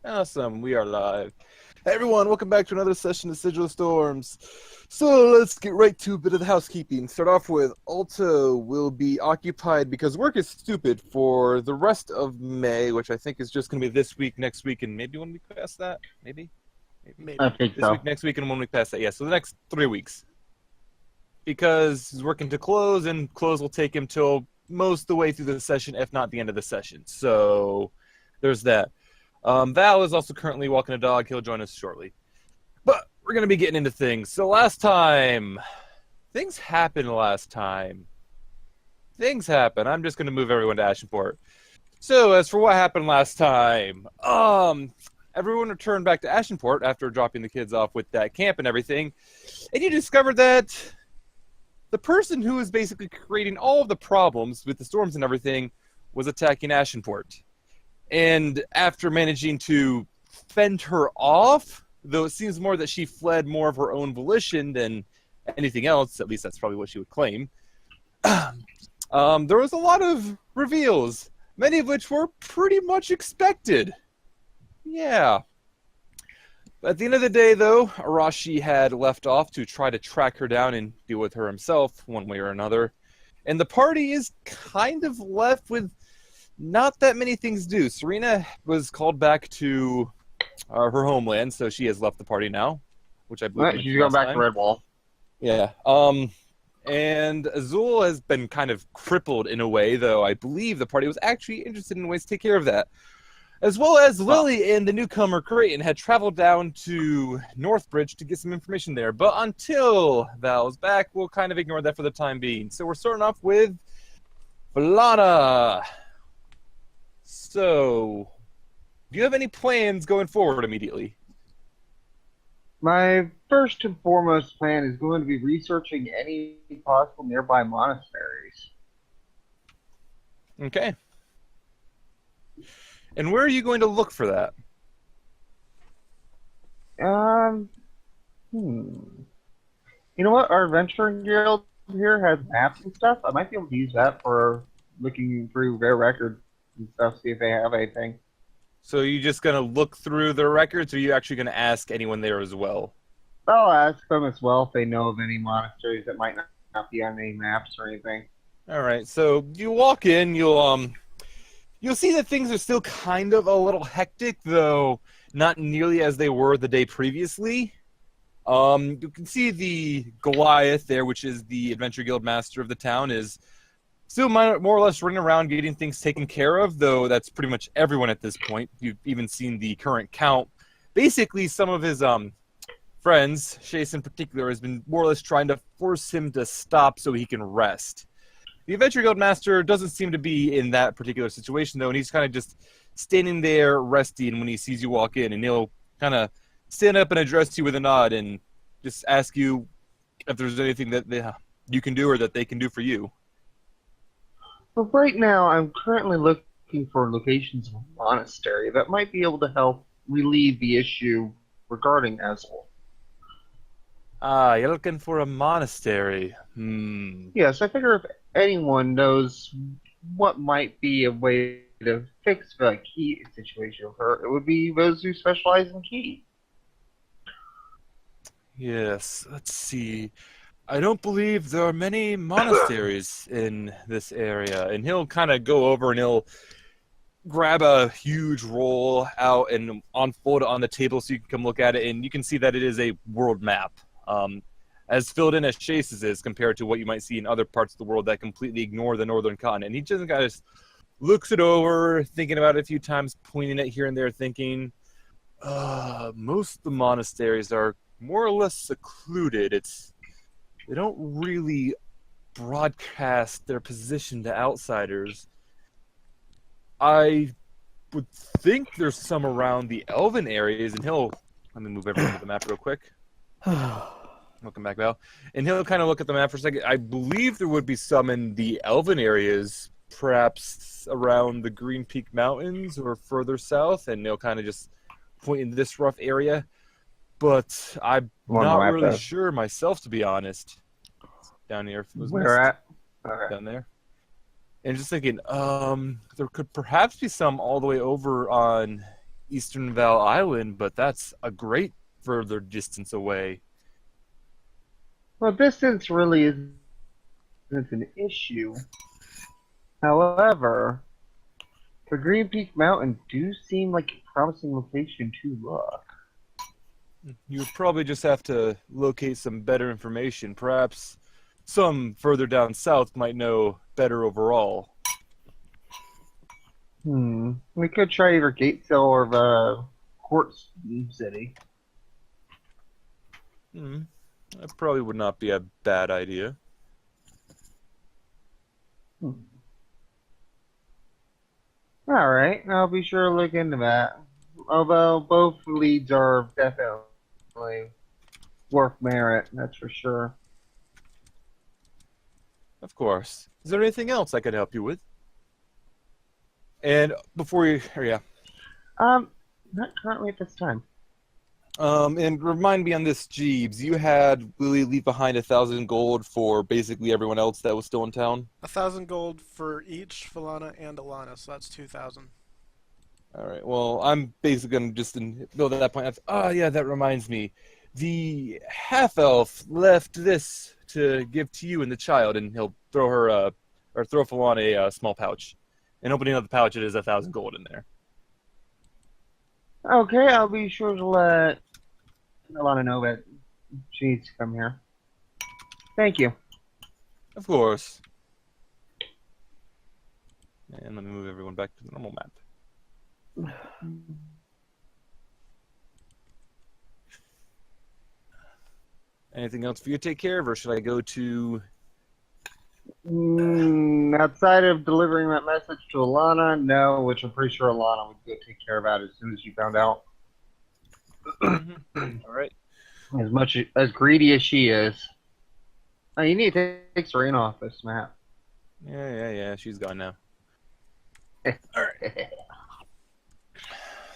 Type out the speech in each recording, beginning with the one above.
Awesome, we are live. Hey everyone, welcome back to another session of Sigil Storms. So let's get right to a bit of the housekeeping. Start off with Alto will be occupied because work is stupid for the rest of May, which I think is just going to be this week, next week, and maybe 1 week past that. Maybe. I think This so. week, next week, and 1 week past that. Yeah, so the next 3 weeks. Because he's working to close, and close will take him till most of the way through the session, if not the end of the session. So there's that. Val is also currently walking a dog. He'll join us shortly. But we're going to be getting into things. So last time, things happened last time. Things happen. I'm just going to move everyone to Ashenport. So as for what happened last time, everyone returned back to Ashenport after dropping the kids off with that camp and everything. And you discovered that the person who was basically creating all of the problems with the storms and everything was attacking Ashenport. And after managing to fend her off, though it seems more that she fled more of her own volition than anything else, at least that's probably what she would claim, there was a lot of reveals, many of which were pretty much expected. Yeah. At the end of the day, though, Arashi had left off to try to track her down and deal with her himself, one way or another. And the party is kind of left with not that many things to do. Serena was called back to her homeland, so she has left the party now, which I believe She's going back to Redwall. Yeah. And Azul has been kind of crippled in a way, though I believe the party was actually interested in ways to take care of that. As well as Lily and the newcomer Crayton had traveled down to Northbridge to get some information there. But until Val's back, we'll kind of ignore that for the time being. So we're starting off with Falana. So, do you have any plans going forward immediately? My first and foremost plan is going to be researching any possible nearby monasteries. Okay. And where are you going to look for that? You know what? Our adventuring guild here has maps and stuff. I might be able to use that for looking through their records and stuff, see if they have anything. So are you just going to look through their records, or are you actually going to ask anyone there as well? I'll ask them as well if they know of any monasteries that might not be on any maps or anything. All right. So you walk in, you'll see that things are still kind of a little hectic, though not nearly as they were the day previously. You can see the Goliath there, which is the Adventure Guild master of the town, is still more or less running around getting things taken care of, though that's pretty much everyone at this point. You've even seen the current count. Basically, some of his friends, Chase in particular, has been more or less trying to force him to stop so he can rest. The Adventure Guild Master doesn't seem to be in that particular situation, though, and he's kind of just standing there resting when he sees you walk in, and he'll kind of stand up and address you with a nod and just ask you if there's anything that you can do or that they can do for you. But right now, I'm currently looking for locations of a monastery that might be able to help relieve the issue regarding Azul. Ah, you're looking for a monastery. Yes, I figure if anyone knows what might be a way to fix the key situation with her, it would be those who specialize in key. Yes, let's see. I don't believe there are many monasteries in this area. And he'll kind of go over and he'll grab a huge roll out and unfold it on the table so you can come look at it. And you can see that it is a world map. As filled in as Chase's is compared to what you might see in other parts of the world that completely ignore the northern continent. He just kind of looks it over, thinking about it a few times, pointing it here and there, thinking, most of the monasteries are more or less secluded. They don't really broadcast their position to outsiders. I would think there's some around the elven areas, and let me move everything to the map real quick. Welcome back, Val. And he'll kind of look at the map for a second. I believe there would be some in the elven areas, perhaps around the Green Peak Mountains or further south, and he'll kind of just point in this rough area. But I'm not really sure myself, to be honest. Down here. Where at? Okay. Down there. And just thinking, there could perhaps be some all the way over on Eastern Val Island, but that's a great further distance away. Well, distance really isn't an issue. However, the Green Peak Mountains do seem like a promising location to look. You would probably just have to locate some better information. Perhaps some further down south might know better overall. We could try either Gatesville or the Quartz City. That probably would not be a bad idea. Alright, I'll be sure to look into that. Although both leads are definitely worth merit, that's for sure. Of course. Is there anything else I could help you with? And before you, Not currently at this time. And remind me on this, Jeeves, you had Lily leave behind 1,000 gold for basically everyone else that was still in town? 1,000 gold for each Falana and Elana, so that's 2,000. Alright, well, I'm basically going to just build at that point. Yeah, that reminds me. The half-elf left this to give to you and the child, and he'll throw her, or throw Falana a small pouch. And opening up the pouch, it is 1,000 gold in there. Okay, I'll be sure to let Elana know that she needs to come here. Thank you. Of course. And let me move everyone back to the normal map. Anything else for you to take care of, or should I go to... Outside of delivering that message to Elana, no, which I'm pretty sure Elana would go take care of that as soon as she found out. Alright. As greedy as she is. Oh, you need to take Serena off this map. Yeah, she's gone now. Alright.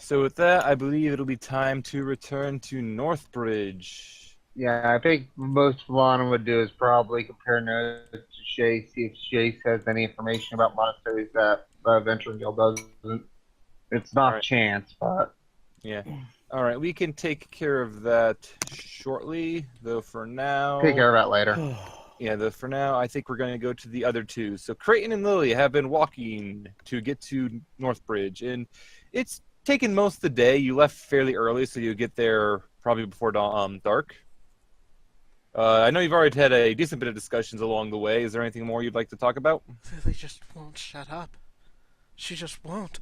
So with that, I believe it'll be time to return to Northbridge. Yeah, I think most Falana would do is probably compare notes to Chase, see if Chase has any information about monasteries that the Venturing Guild doesn't. It's not chance, but... Yeah. Alright, we can take care of that shortly, though for now... Take care of that later. Yeah, though for now, I think we're going to go to the other two. So Crayton and Lily have been walking to get to Northbridge, and it's taken most of the day. You left fairly early, so you get there probably before dark. I know you've already had a decent bit of discussions along the way. Is there anything more you'd like to talk about? Lily just won't shut up. She just won't.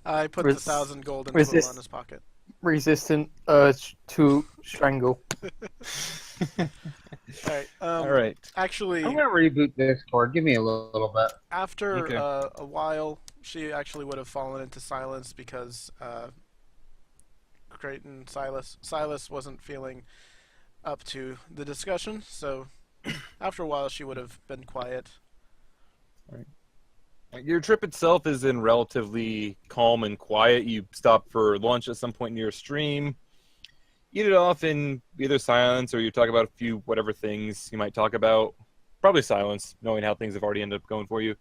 I put the 1,000 gold into Alana's pocket. Resistant urge to strangle. Alright. Actually, I'm going to reboot Discord. Give me a little bit. After a while, she actually would have fallen into silence because Crayton, Silas wasn't feeling up to the discussion, so after a while she would have been quiet. Right. Your trip itself is in relatively calm and quiet. You stop for lunch at some point near a stream, eat it off in either silence, or you talk about a few whatever things you might talk about. Probably silence, knowing how things have already ended up going for you.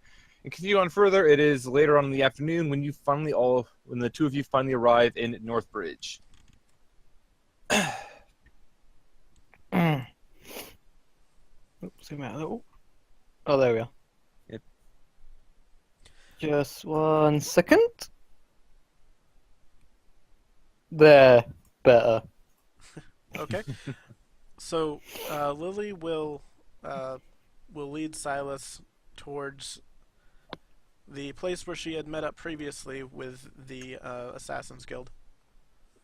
And continue on further, it is later on in the afternoon when the two of you finally arrive in Northbridge. Zoom out a little. Oh, there we are. Yep. Just 1 second. There. Better. Okay. So Lily will lead Silas towards the place where she had met up previously with the Assassin's Guild.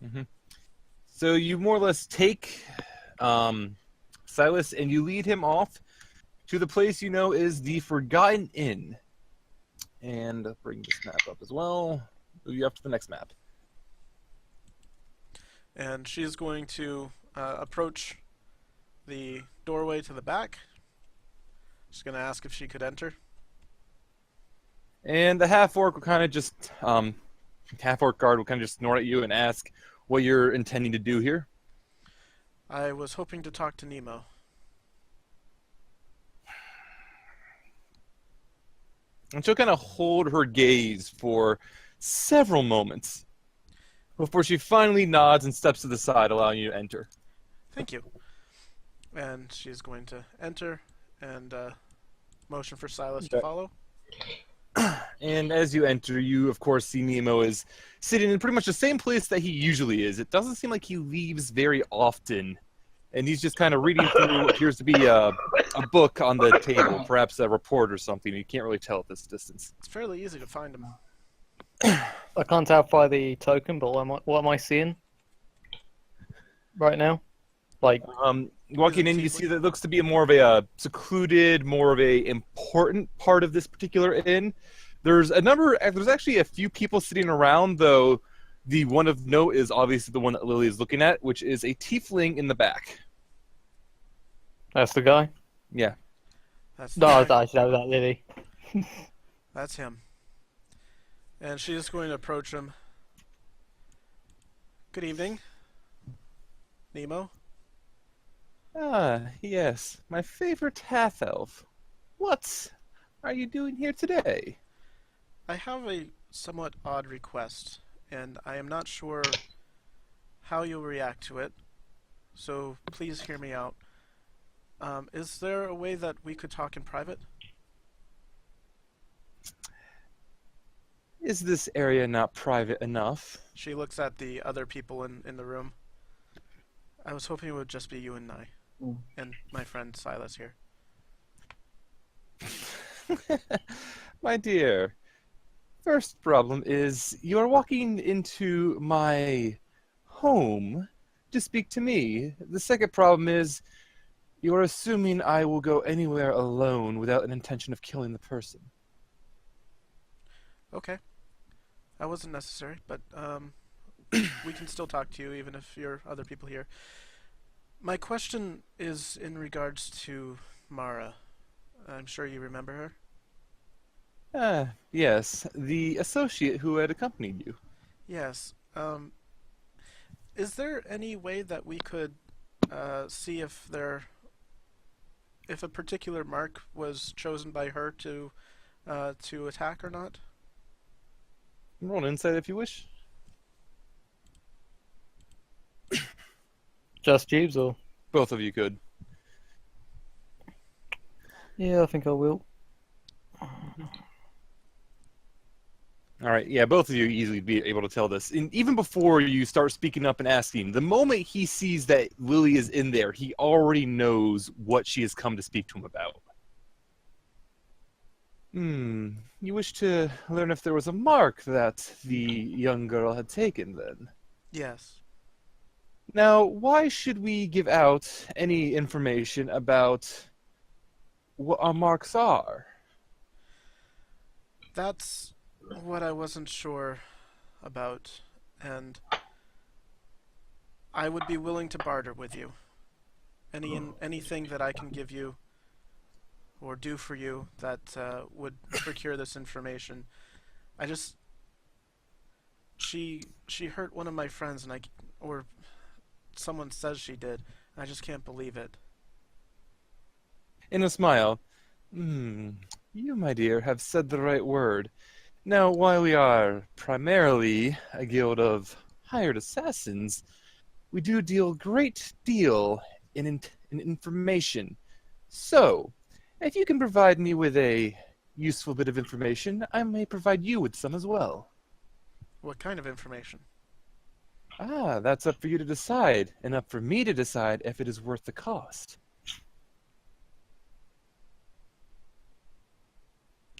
Mm-hmm. So you more or less take Silas and you lead him off to the place you know is the Forgotten Inn. And I'll bring this map up as well. Move you up to the next map. And she's going to approach the doorway to the back. She's going to ask if she could enter. And the half-orc will kind of just, half-orc guard will kind of just snort at you and ask what you're intending to do here. I was hoping to talk to Nemo. And she'll kind of hold her gaze for several moments before she finally nods and steps to the side, allowing you to enter. Thank you. And she's going to enter and motion for Silas to Okay. follow. And as you enter, you of course see Nemo is sitting in pretty much the same place that he usually is. It doesn't seem like he leaves very often, and he's just kind of reading through what appears to be a book on the table, perhaps a report or something. You can't really tell at this distance. It's fairly easy to find him. I can't tell by the token, but what am I seeing right now? Like, Walking in, you see that it looks to be more of a secluded, more of a important part of this particular inn. There's actually a few people sitting around, though the one of note is obviously the one that Lily is looking at, which is a tiefling in the back. that's the guy. Yeah. That's No, I the should have that, Lily. That's him. And she's going to approach him. Good evening, Nemo. Ah, yes, my favorite half-elf. What are you doing here today? I have a somewhat odd request, and I am not sure how you'll react to it, so please hear me out. Is there a way that we could talk in private? Is this area not private enough? She looks at the other people in the room. I was hoping it would just be you and I, and my friend Silas here. My dear, first problem is you are walking into my home to speak to me. The second problem is you are assuming I will go anywhere alone without an intention of killing the person. Okay. That wasn't necessary, but we can still talk to you even if you're other people here. My question is in regards to Mara. I'm sure you remember her. Ah, yes, the associate who had accompanied you. Yes. Is there any way that we could see if a particular mark was chosen by her to attack or not? Roll an insight if you wish. Just Jeeves, or? Both of you could. Yeah, I think I will. All right, yeah, both of you easily be able to tell this. And even before you start speaking up and asking, the moment he sees that Lily is in there, he already knows what she has come to speak to him about. You wish to learn if there was a mark that the young girl had taken, then? Yes. Now, why should we give out any information about what our marks are? That's what I wasn't sure about, and I would be willing to barter with you. Anything that I can give you or do for you that would procure this information. She hurt one of my friends, and or someone says she did, and I just can't believe it. In a smile, you, my dear, have said the right word. Now, while we are primarily a guild of hired assassins, we do deal a great deal in information. So, if you can provide me with a useful bit of information, I may provide you with some as well. What kind of information? Ah, that's up for you to decide, and up for me to decide if it is worth the cost.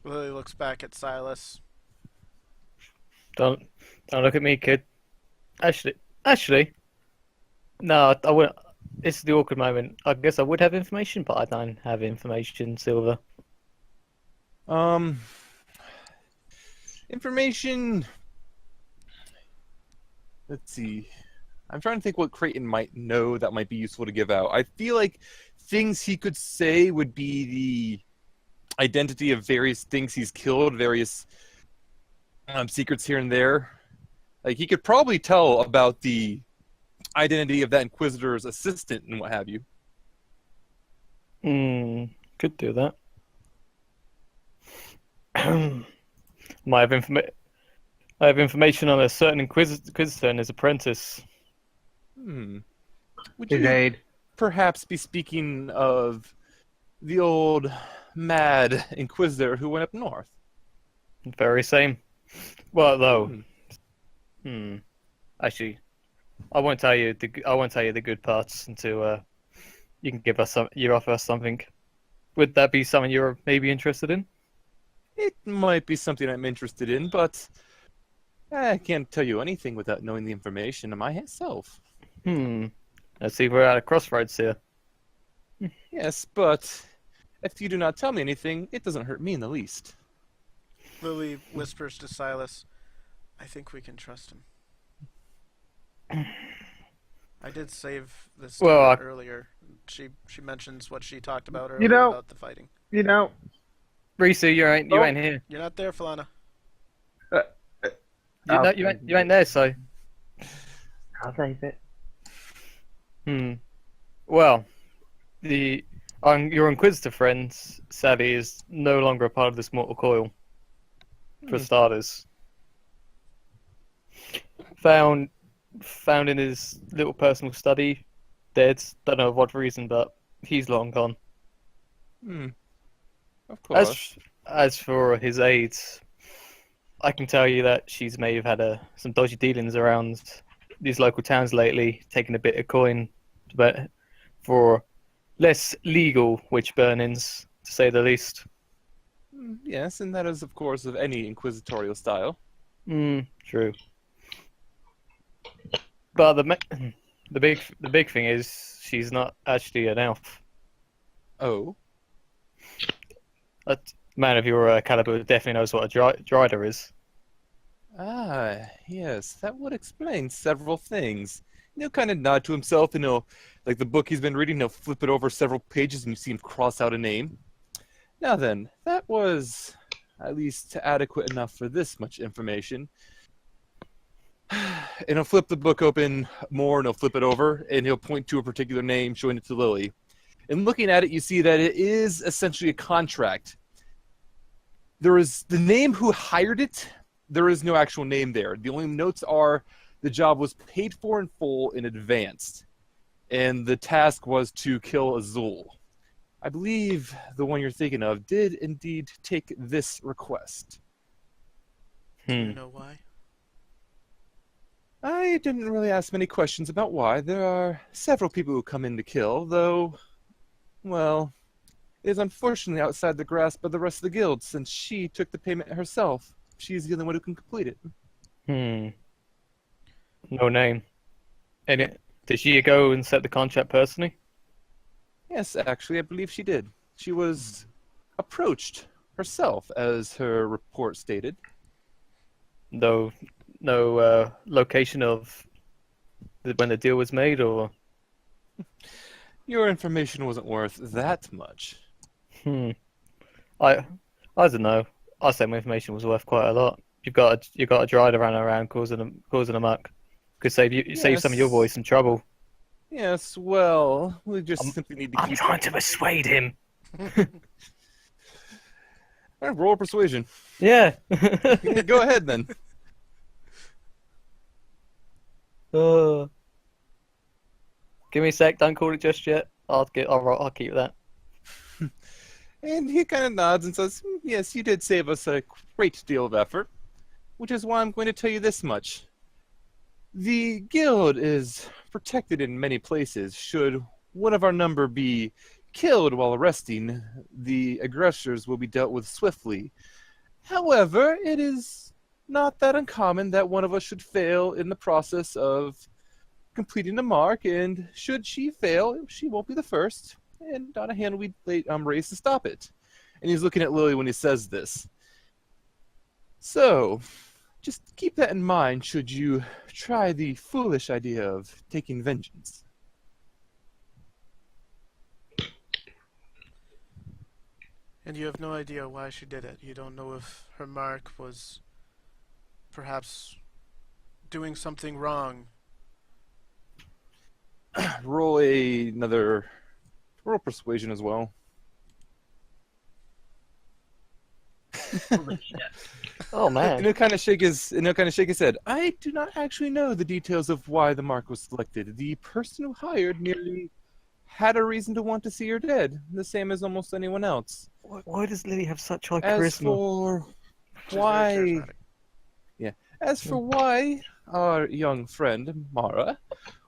Lily looks back at Silas. Don't look at me, kid. Actually, no, I wouldn't. This is the awkward moment. I guess I would have information, but I don't have information, Silver. Information. Let's see. I'm trying to think what Crayton might know that might be useful to give out. I feel like things he could say would be the identity of various things he's killed, various secrets here and there. Like, he could probably tell about the identity of that Inquisitor's assistant and what have you. Could do that. Might have information. I have information on a certain Inquisitor and his apprentice. Would His you aide. perhaps be speaking of the old mad Inquisitor who went up north? Very same. Well, though, Hmm. actually, I won't tell you the good parts until you can give us some. You offer us something. Would that be something you're maybe interested in? It might be something I'm interested in, but I can't tell you anything without knowing the information myself. I see we're at a crossroads here. Yes, but if you do not tell me anything, it doesn't hurt me in the least. Lily whispers to Silas, I think we can trust him. I did save this earlier. She mentions what she talked about earlier about the fighting. You know, Risu, you ain't here. You're not there, Falana. You ain't there, so. I'll save it. Well, your Inquisitor friend, sadly, is no longer a part of this mortal coil. For starters, found in his little personal study, dead. Don't know of what reason, but he's long gone. Of course. As for his aides, I can tell you that she's may have had some dodgy dealings around these local towns lately, taking a bit of coin, but for less legal witch burnings, to say the least. Yes, and that is, of course, of any inquisitorial style. True. But the big thing is she's not actually an elf. Oh. A man of your caliber definitely knows what a Drider is. Ah, yes, that would explain several things. He'll kind of nod to himself, and like the book he's been reading, he'll flip it over several pages, and you see him cross out a name. Now then, that was at least adequate enough for this much information. And he'll flip the book open more, and he'll flip it over, and he'll point to a particular name, showing it to Lily. And looking at it, you see that it is essentially a contract. There is the name who hired it. There is no actual name there. The only notes are the job was paid for in full in advance, and the task was to kill Azul. I believe the one you're thinking of did indeed take this request. Do you know why? I didn't really ask many questions about why. There are several people who come in to kill, though, well, it is unfortunately outside the grasp of the rest of the guild, since she took the payment herself. She's the only one who can complete it. No name. And did she go and set the contract personally? Yes, actually, I believe she did. She was approached herself, as her report stated. No location of when the deal was made, or? Your information wasn't worth that much. I don't know. I say my information was worth quite a lot. You got a Drider running around causing a muck. Could save some of your boys some trouble. Yes, well, we just simply need to keep... I'm trying to persuade him. All right, roll persuasion. Yeah. Go ahead, then. Give me a sec. Don't call it just yet. I'll keep that. And he kind of nods and says, yes, you did save us a great deal of effort, which is why I'm going to tell you this much. The guild is protected in many places. Should one of our number be killed while arresting, the aggressors will be dealt with swiftly. However, it is not that uncommon that one of us should fail in the process of completing the mark, and should she fail, she won't be the first, and not a hand will be raised to stop it. And he's looking at Lily when he says this. So, just keep that in mind should you try the foolish idea of taking vengeance. And you have no idea why she did it. You don't know if her mark was perhaps doing something wrong. Roll persuasion as well. Holy shit. Oh man. And he'll kind of shake his head. I do not actually know the details of why the mark was selected. The person who hired merely had a reason to want to see her dead, the same as almost anyone else. Why does Lily have such high As charisma? for She's very why, charismatic. as for why our young friend Mara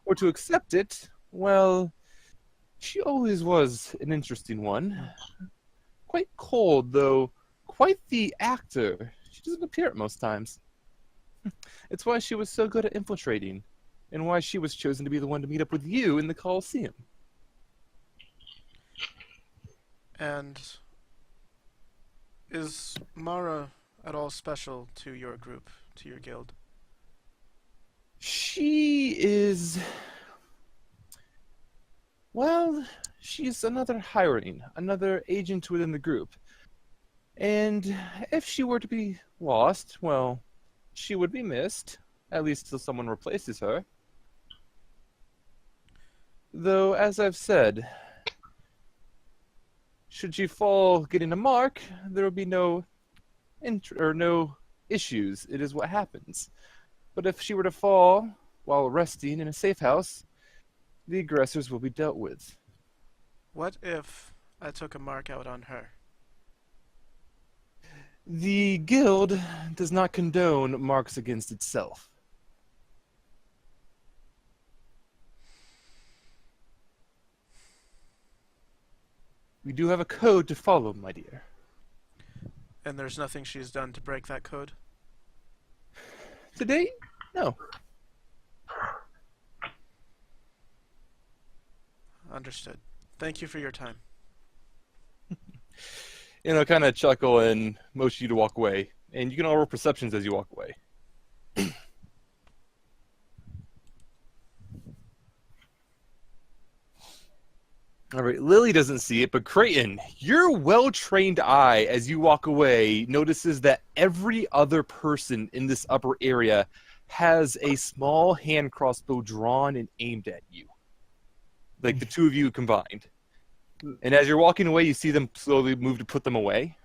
were to accept it, well, she always was an interesting one. Quite cold, though quite the actor. She doesn't appear at most times. It's why she was so good at infiltrating, and why she was chosen to be the one to meet up with you in the Colosseum. And is Mara at all special to your group, to your guild? She is... Well, she's another hiring, another agent within the group. And if she were to be lost, well, she would be missed, at least till someone replaces her. Though, as I've said, should she fall getting a mark, there will be no issues. It is what happens. But if she were to fall while resting in a safe house, the aggressors will be dealt with. What if I took a mark out on her? The guild does not condone marks against itself. We do have a code to follow, my dear. And there's nothing she's done to break that code? To date, no. Understood. Thank you for your time. Kind of chuckle and motion you to walk away. And you can all roll perceptions as you walk away. All right, Lily doesn't see it, but Crayton, your well-trained eye, as you walk away, notices that every other person in this upper area has a small hand crossbow drawn and aimed at you. Like the two of you combined. And as you're walking away, you see them slowly move to put them away.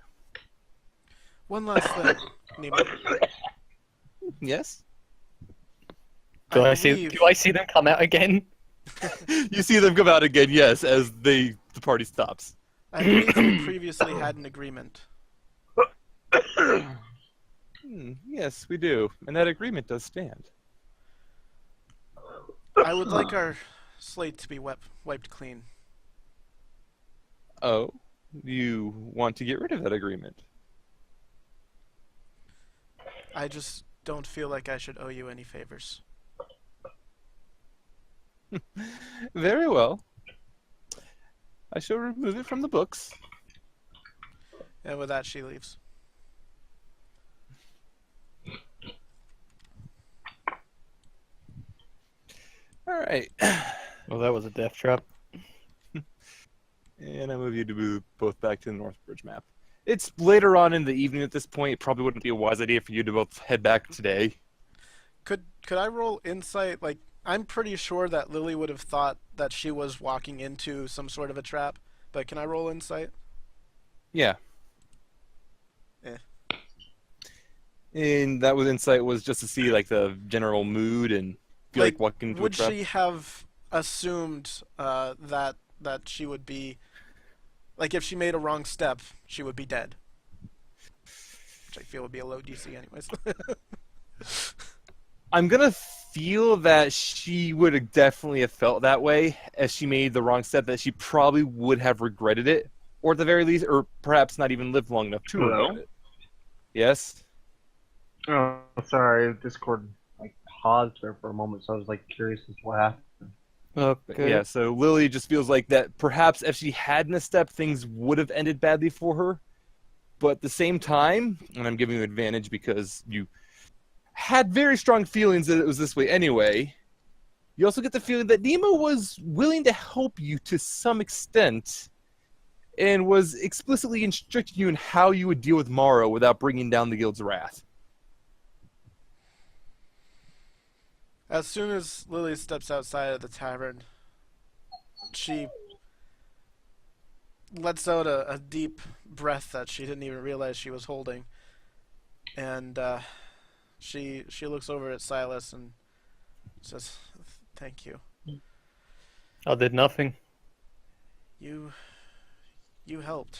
One last thing, Nemo. Yes? Do I see them come out again? You see them come out again, yes, as the party stops. I believe we previously had an agreement. Yes, we do. And that agreement does stand. I would like our slate to be wiped clean. Oh, you want to get rid of that agreement? I just don't feel like I should owe you any favors. Very well. I shall remove it from the books. And with that, she leaves. All right. Well, that was a death trap. And I move you to move both back to the Northbridge map. It's later on in the evening at this point. It probably wouldn't be a wise idea for you to both head back today. Could I roll insight? Like, I'm pretty sure that Lily would have thought that she was walking into some sort of a trap, but can I roll insight? Yeah. Eh. And that was insight was just to see like the general mood and feel like walking into a would trap. she have assumed that she would be, like, if she made a wrong step, she would be dead? Which I feel would be a low DC anyways. I'm gonna feel that she would have definitely have felt that way as she made the wrong step, that she probably would have regretted it, or at the very least, or perhaps not even lived long enough to regret it. Yes? Oh, sorry. Discord paused there for a moment, so I was curious as to what happened. Okay. Yeah, so Lily just feels like that perhaps if she hadn't stepped, things would have ended badly for her. But at the same time, and I'm giving you advantage because you had very strong feelings that it was this way anyway, you also get the feeling that Nemo was willing to help you to some extent and was explicitly instructing you in how you would deal with Mara without bringing down the guild's wrath. As soon as Lily steps outside of the tavern, she lets out a deep breath that she didn't even realize she was holding, and she looks over at Silas and says, "Thank you. I did nothing. You helped.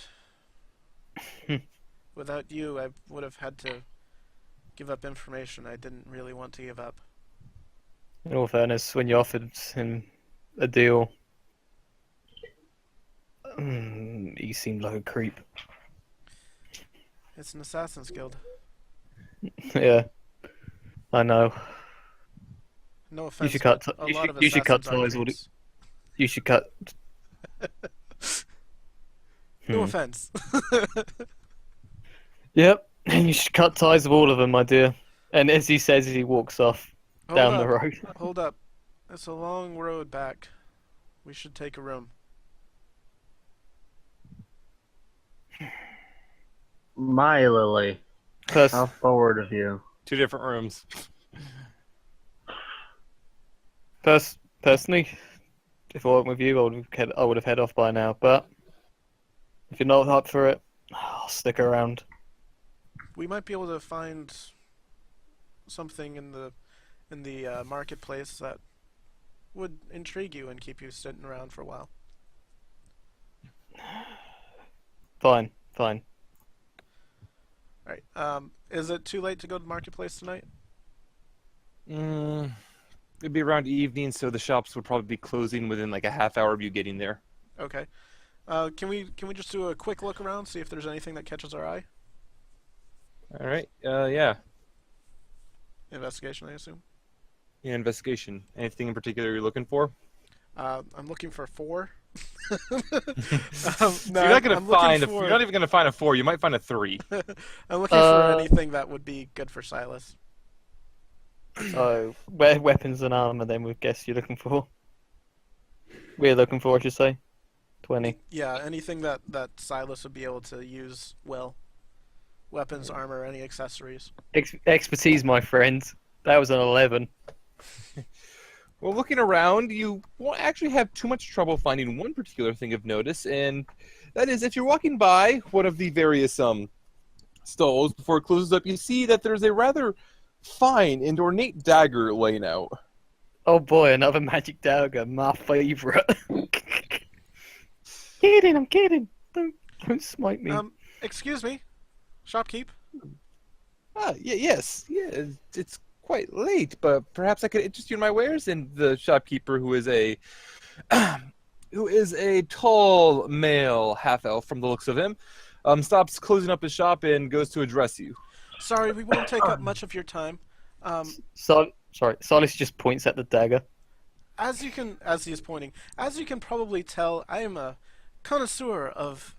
Without you, I would have had to give up information I didn't really want to give up." In all fairness, when you offered him a deal, he seemed like a creep. It's an assassin's guild. Yeah, I know. No You offense, should cut. but a You lot should. of You should cut assassins are ties. creeps. You should cut. No Hmm. offense. Yep, you should cut ties with all of them, my dear. And as he says, he walks off down the road. Hold up. It's a long road back. We should take a room. My Lily, how forward of you. 2 different rooms. Personally, if I went with you, I would have head off by now. But if you're not up for it, I'll stick around. We might be able to find something in the marketplace that would intrigue you and keep you sitting around for a while. Fine, fine. All right. Is it too late to go to the marketplace tonight? It'd be around evening, so the shops would probably be closing within like a half hour of you getting there. Okay. Can we just do a quick look around, see if there's anything that catches our eye? All right. Yeah. Investigation, I assume. Yeah, investigation. Anything in particular you're looking for? I'm looking for 4. So you're not gonna find. You're not even gonna find a 4. You might find a 3. I'm looking for anything that would be good for Silas. So, weapons and armor, then we guess you're looking for. We're looking for, I should say. 20. Yeah, anything that Silas would be able to use well. Weapons, armor, any accessories. Expertise, my friend. That was an 11. Well, looking around, you won't actually have too much trouble finding one particular thing of notice, and that is if you're walking by one of the various stalls before it closes up, you see that there's a rather fine and ornate dagger laying out. Oh boy, another magic dagger, my favourite. Kidding, I'm kidding. Don't smite me. Excuse me, shopkeep. Yes. Yeah, it's quite late, but perhaps I could interest you in my wares. And the shopkeeper, who is a tall male half-elf from the looks of him, stops closing up his shop and goes to address you. Sorry, we won't take up much of your time. Sorry, Silas just points at the dagger. As he is pointing, as you can probably tell, I am a connoisseur of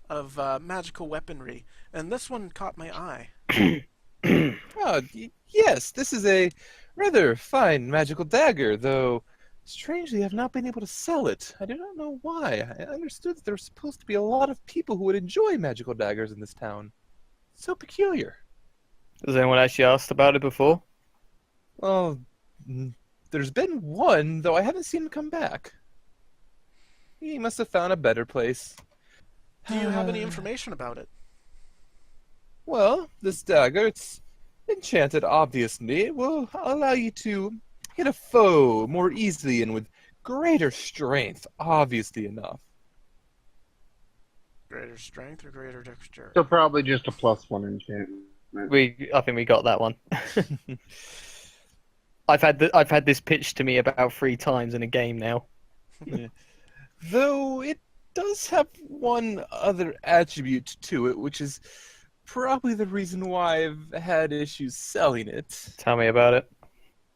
magical weaponry, and this one caught my eye. Yes, this is a rather fine magical dagger, though strangely I've not been able to sell it. I do not know why. I understood that there were supposed to be a lot of people who would enjoy magical daggers in this town. So peculiar. Has anyone actually asked about it before? Well, there's been one, though I haven't seen him come back. He must have found a better place. Do you have any information about it? Well, this dagger, it's enchanted, obviously. It will allow you to hit a foe more easily and with greater strength, obviously enough. Greater strength or greater dexterity? So probably just a +1 enchantment. I think we got that one. I've had this pitched to me about 3 times in a game now. Yeah. Though it does have one other attribute to it, which is probably the reason why I've had issues selling it. Tell me about it.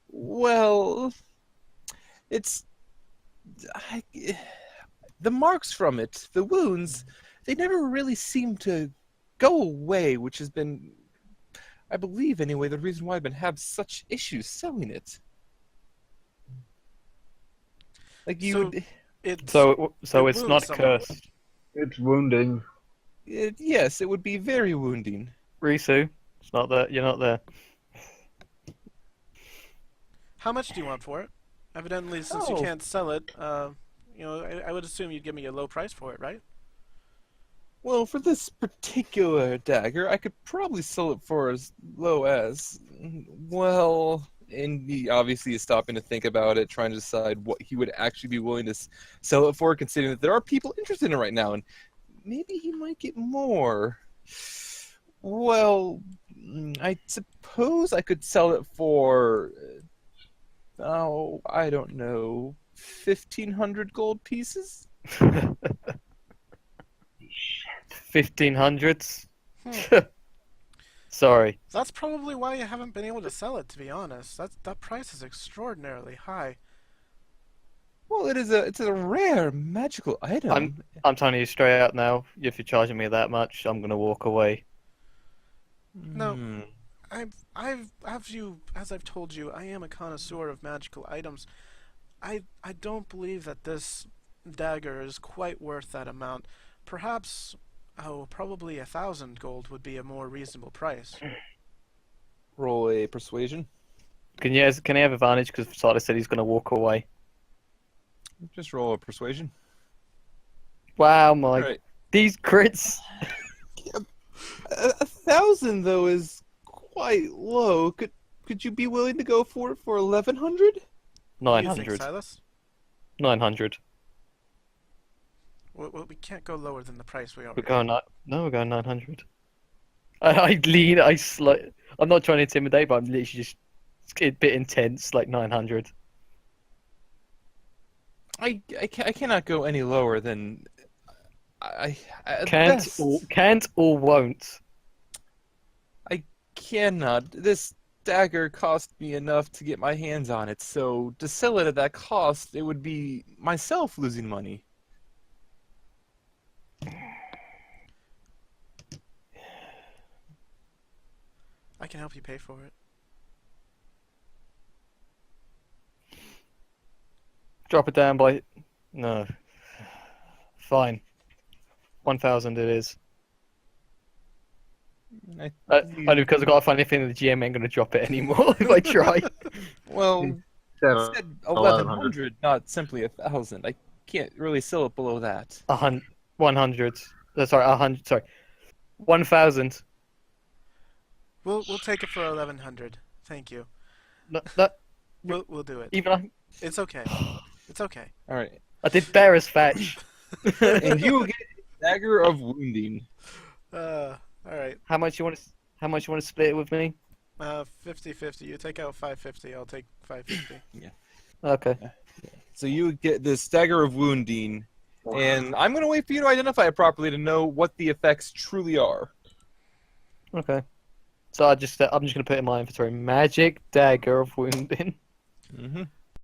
Well, the marks from it, the wounds, they never really seem to go away, which has been, I believe anyway, the reason why I've been having such issues selling it. Like you, So it's not cursed. It's wounding. Yes, it would be very wounding. Risu, it's not that you're not there. How much do you want for it? Evidently, since you can't sell it, I would assume you'd give me a low price for it, right? Well, for this particular dagger, I could probably sell it for as low as, well, and he obviously is stopping to think about it, trying to decide what he would actually be willing to sell it for, considering that there are people interested in it right now, and maybe he might get more. Well, I suppose I could sell it for, oh, I don't know, 1,500 gold pieces? 1500s. Hmm. Sorry. That's probably why you haven't been able to sell it, to be honest. That price is extraordinarily high. Well, it's a rare magical item. I'm telling you straight out now. If you're charging me that much, I'm gonna walk away. No. Hmm. As I've told you, I am a connoisseur of magical items. I don't believe that this dagger is quite worth that amount. Perhaps, probably 1,000 gold would be a more reasonable price. Roll a persuasion. Can he have advantage because Sada said he's gonna walk away? Just roll a persuasion. Wow, my Alright. these crits. 1,000 though is quite low. Could you be willing to go for it for 1,100? What do you think, 900. Silas? 900. We can't go lower than the price we We're already. going we're going 900. I lean. I'm not trying to intimidate, but I'm literally just a bit intense. Like 900. I cannot go any lower than I at Can't best, or won't. I cannot. This dagger cost me enough to get my hands on it, so to sell it at that cost, it would be myself losing money. I can help you pay for it. Drop it down by. No. Fine. 1,000 it is. Only because I've got a funny feeling the GM ain't gonna drop it anymore if I try. Well, Said I said 1,100, not simply 1,000. I can't really sell it below that. 100. Sorry, 100. Sorry. 1,000. We'll take it for 1,100. Thank you. No, We'll do it. even It's okay. It's okay. All right, I did bear as fetch. and you will get a dagger of wounding. All right. How much you want to split it with me? 50-50. You take out 550. I'll take 550. Okay. So you get this dagger of wounding, and I'm going to wait for you to identify it properly to know what the effects truly are. Okay. So I'm just gonna put in my inventory magic dagger of wounding. Mm-hmm.